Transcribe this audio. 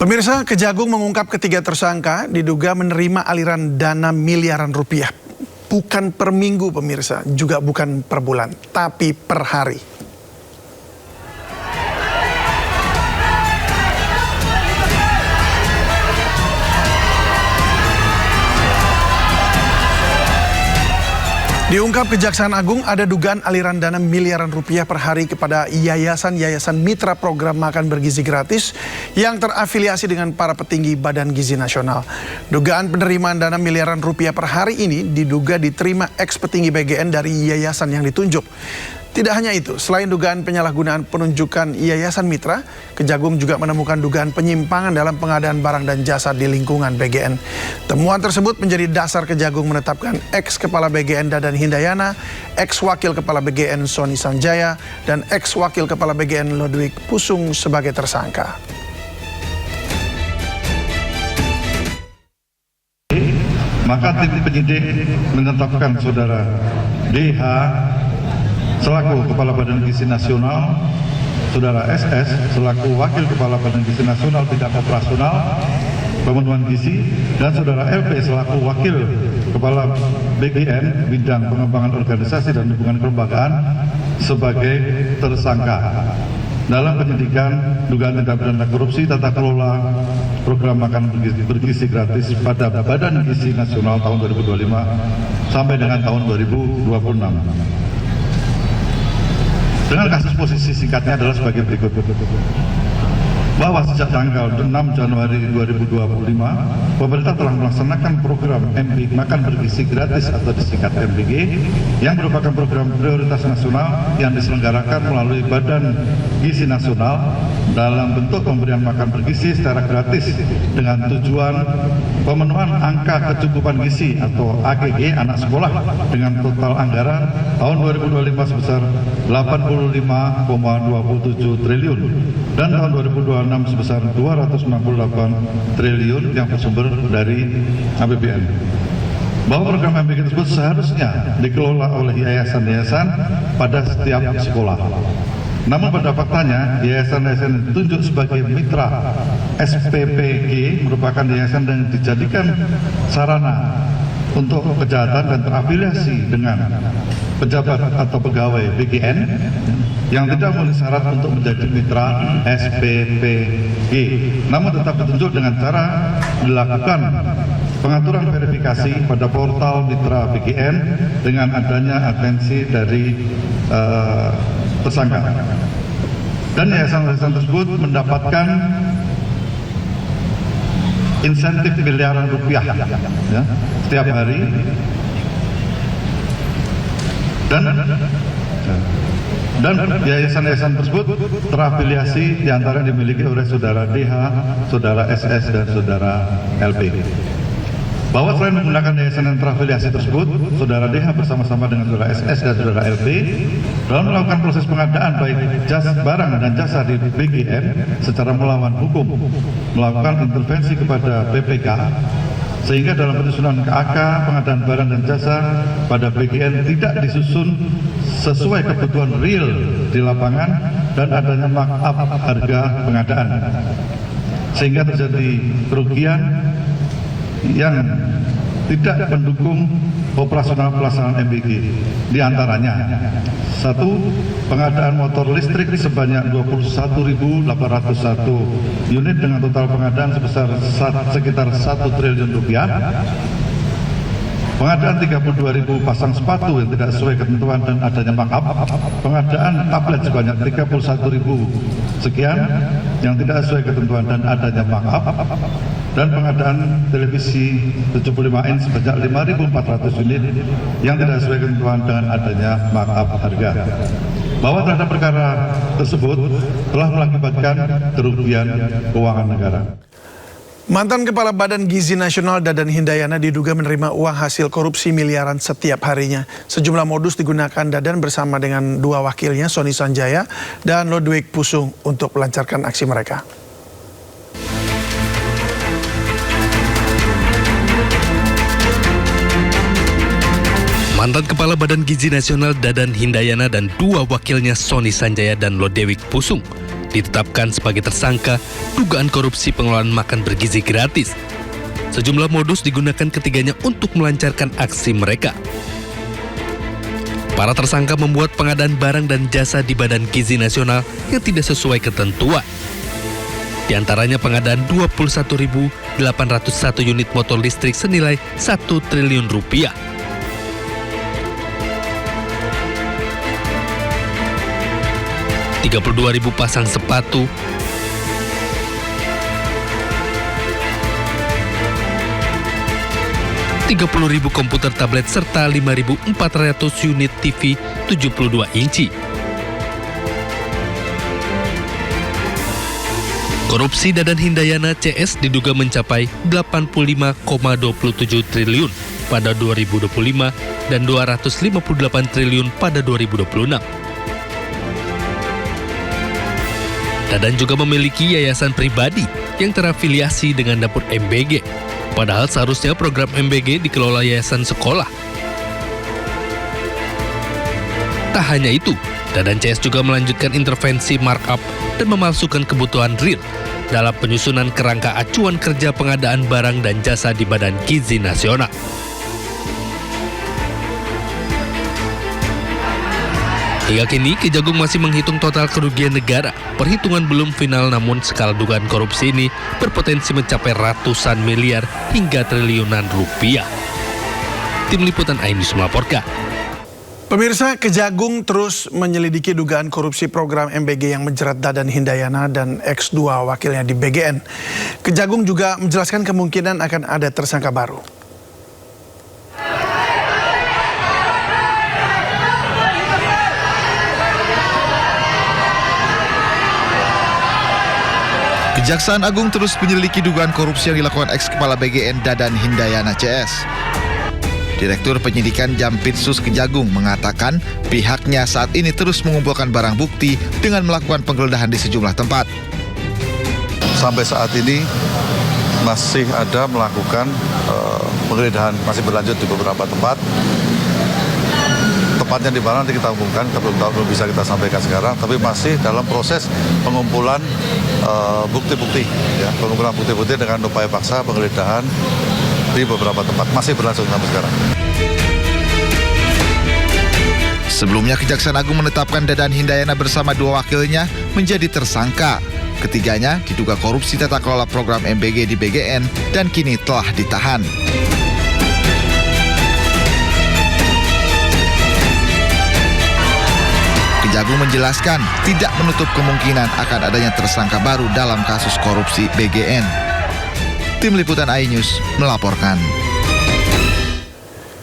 Pemirsa, Kejagung mengungkap ketiga tersangka diduga menerima aliran dana miliaran rupiah. Bukan per minggu pemirsa, juga bukan per bulan, tapi per hari. Diungkap Kejaksaan Agung ada dugaan aliran dana miliaran rupiah per hari kepada yayasan-yayasan mitra program makan bergizi gratis yang terafiliasi dengan para petinggi Badan Gizi Nasional. Dugaan penerimaan dana miliaran rupiah per hari ini diduga diterima ex-petinggi BGN dari yayasan yang ditunjuk. Tidak hanya itu, selain dugaan penyalahgunaan penunjukan yayasan mitra, Kejagung juga menemukan dugaan penyimpangan dalam pengadaan barang dan jasa di lingkungan BGN. Temuan tersebut menjadi dasar Kejagung menetapkan ex-kepala BGN Dadan Hindayana, ex-wakil kepala BGN Sony Sanjaya, dan ex-wakil kepala BGN Lodewijk Pusung sebagai tersangka. Maka tim penyidik menetapkan saudara DH selaku Kepala Badan Gizi Nasional, saudara SS selaku Wakil Kepala Badan Gizi Nasional Tidak Operasional Pemenuhan Gizi, dan saudara LP selaku Wakil Kepala BGN Bidang Pengembangan Organisasi dan Hubungan Kelembagaan sebagai tersangka dalam penyidikan dugaan tindak pidana korupsi tata kelola program makan bergizi gratis pada Badan Gizi Nasional tahun 2025 sampai dengan tahun 2026. Dengan kasus posisi singkatnya adalah sebagai berikut. Bahwa sejak tanggal 6 Januari 2025, pemerintah telah melaksanakan program MBG Makan Bergizi Gratis atau disingkat MBG yang merupakan program prioritas nasional yang diselenggarakan melalui Badan Gizi Nasional dalam bentuk pemberian makan bergizi secara gratis dengan tujuan pemenuhan angka kecukupan gizi atau AKG anak sekolah dengan total anggaran tahun 2025 sebesar 85,27 triliun dan tahun 2026 sebesar 268 triliun yang bersumber dari APBN. Bahwa program MBG tersebut seharusnya dikelola oleh yayasan-yayasan pada setiap sekolah. Namun pada faktanya, yayasan-yayasan yang ditunjuk sebagai mitra SPPG merupakan yayasan yang dijadikan sarana untuk kejahatan dan terafiliasi dengan pejabat atau pegawai BGN yang tidak memenuhi syarat untuk menjadi mitra SPPG, namun tetap ditunjuk dengan cara dilakukan pengaturan verifikasi pada portal mitra BGN dengan adanya atensi dari tersangka. Dan yayasan-yayasan tersebut mendapatkan insentif miliaran rupiah ya, setiap hari, dan yayasan-yayasan tersebut terafiliasi diantara dimiliki oleh saudara DH, saudara SS, dan saudara LP. Bahwa selain menggunakan yayasan yang terafiliasi tersebut, saudara DH bersama-sama dengan saudara SS dan saudara LP dalam melakukan proses pengadaan baik barang dan jasa di BGN secara melawan hukum, melakukan intervensi kepada BPK, sehingga dalam penyusunan KAK pengadaan barang dan jasa pada BGN tidak disusun sesuai kebutuhan real di lapangan dan adanya markup harga pengadaan, sehingga terjadi kerugian yang tidak mendukung operasional pelaksanaan MBG. Di antaranya, 1. Pengadaan motor listrik sebanyak 21.801 unit dengan total pengadaan sebesar sekitar 1 triliun rupiah. Pengadaan 32.000 pasang sepatu yang tidak sesuai ketentuan dan adanya markup. Pengadaan tablet sebanyak 31.000 sekian yang tidak sesuai ketentuan dan adanya markup. Dan pengadaan televisi 75 inch sebanyak 5.400 unit yang tidak sesuai ketentuan dengan adanya markup harga. Bahwa terhadap perkara tersebut telah mengakibatkan kerugian keuangan negara. Mantan Kepala Badan Gizi Nasional Dadan Hindayana diduga menerima uang hasil korupsi miliaran setiap harinya. Sejumlah modus digunakan Dadan bersama dengan dua wakilnya, Sony Sanjaya dan Lodewijk Pusung, untuk melancarkan aksi mereka. Mantan Kepala Badan Gizi Nasional Dadan Hindayana dan dua wakilnya Sony Sanjaya dan Lodewijk Pusung ditetapkan sebagai tersangka dugaan korupsi pengelolaan makan bergizi gratis. Sejumlah modus digunakan ketiganya untuk melancarkan aksi mereka. Para tersangka membuat pengadaan barang dan jasa di Badan Gizi Nasional yang tidak sesuai ketentuan. Di antaranya pengadaan 21.801 unit motor listrik senilai 1 triliun rupiah. Ribu pasang sepatu, 30.000 komputer tablet serta 5.400 unit TV 72 inci. Korupsi Dadan Hindayana CS diduga mencapai 85,27 triliun pada 2025 dan 258 triliun pada 2026. Dadan juga memiliki yayasan pribadi yang terafiliasi dengan dapur MBG. Padahal seharusnya program MBG dikelola yayasan sekolah. Tak hanya itu, Dadan CS juga melanjutkan intervensi markup dan memalsukan kebutuhan real dalam penyusunan kerangka acuan kerja pengadaan barang dan jasa di Badan Gizi Nasional. Hingga kini, Kejagung masih menghitung total kerugian negara. Perhitungan belum final, namun skala dugaan korupsi ini berpotensi mencapai ratusan miliar hingga triliunan rupiah. Tim Liputan iNews melaporkan. Pemirsa, Kejagung terus menyelidiki dugaan korupsi program MBG yang menjerat Dadan Hindayana dan X2 wakilnya di BGN. Kejagung juga menjelaskan kemungkinan akan ada tersangka baru. Kejaksaan Agung terus menyelidiki dugaan korupsi yang dilakukan ex-kepala BGN Dadan Hindayana CS. Direktur Penyidikan Jampitsus Kejagung mengatakan pihaknya saat ini terus mengumpulkan barang bukti dengan melakukan penggeledahan di sejumlah tempat. Sampai saat ini masih ada melakukan penggeledahan, masih berlanjut di beberapa tempat. Tepatnya di mana nanti kita umumkan, belum bisa kita sampaikan sekarang, tapi masih dalam proses pengumpulan bukti-bukti, ya, pengumpulan bukti-bukti dengan upaya paksa penggeledahan di beberapa tempat, masih berlangsung sampai sekarang. Sebelumnya Kejaksaan Agung menetapkan Dadan Hindayana bersama dua wakilnya menjadi tersangka. Ketiganya diduga korupsi tata kelola program MBG di BGN dan kini telah ditahan. Kejagung menjelaskan tidak menutup kemungkinan akan adanya tersangka baru dalam kasus korupsi BGN. Tim Liputan iNews melaporkan.